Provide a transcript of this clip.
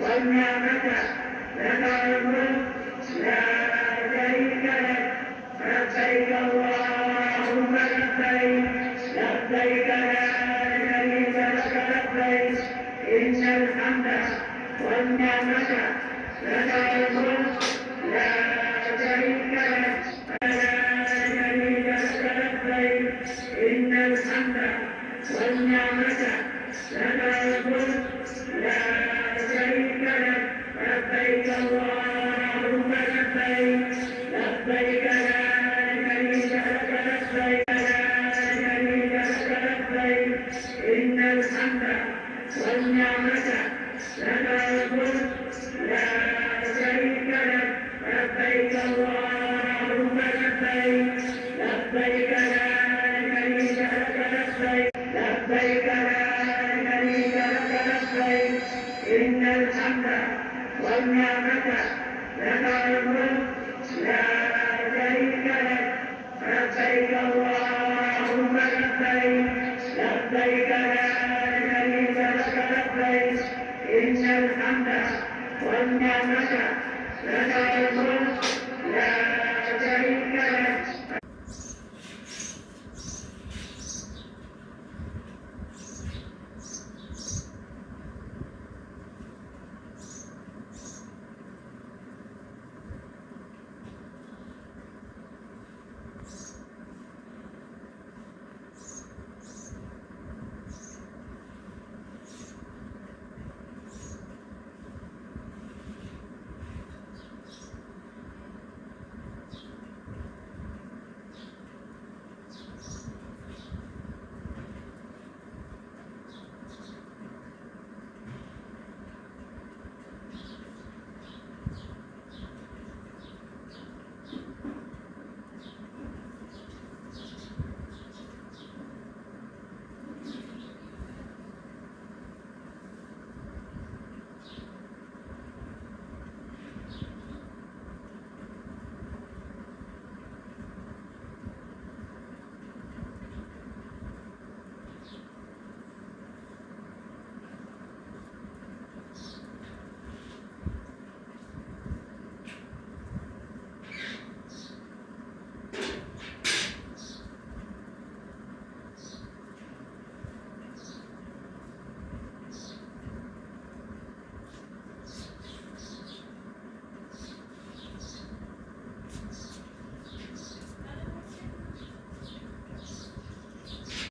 والنعمة لك الملك لا شريك لك لبيك اللهم لبيك لبيك لا شريك لك لبيك إن الحمد والنعمة لك الملك لا شريك لك إن الحمد والنعمة لك الملك لا شريك لك لبيك اللهم لبيك لبيك لا شريك لك لبيك لا شريك لك لبيك إن الحمد والنعمة لك الملك لا شريك لك لبيك اللهم لبيك لبيك لا شريك لك لبيك لبيك لا شريك لك لبيك إن الحمد والنعمة لك الملك لا شريك لك لبيك اللهم لبيك لبيك لا شريك لك لبيك إن الحمد والنعمة لك الملك لا شريك لك